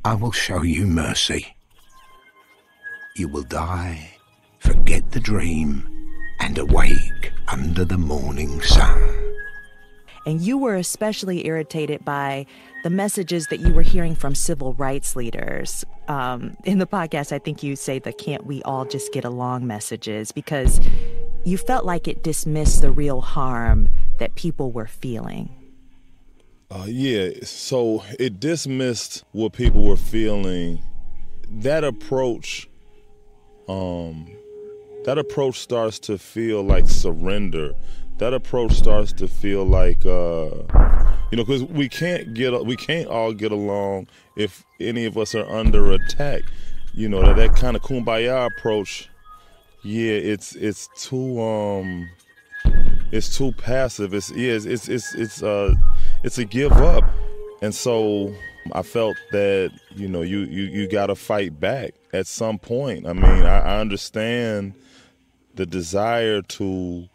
I will show you mercy. You will die, forget the dream, and awake under the morning sun. And you were especially irritated by the messages that you were hearing from civil rights leaders. In the podcast, I think you say the "can't we all just get along" messages, because you felt like it dismissed the real harm that people were feeling. Yeah, so it dismissed what people were feeling. That approach starts to feel like surrender. That approach starts to feel like, because we can't all get along if any of us are under attack. That kind of kumbaya approach. Yeah, it's too passive. It's a give up. And so I felt that, you got to fight back at some point. I mean, I understand the desire to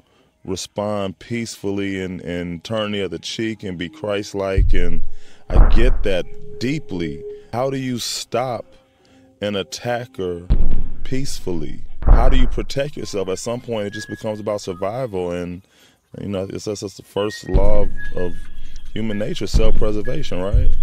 respond peacefully and turn the other cheek and be Christ-like, and I get that deeply. How do you stop an attacker peacefully? How do you protect yourself? At some point, it just becomes about survival, and that's the first law of human nature, self-preservation, right?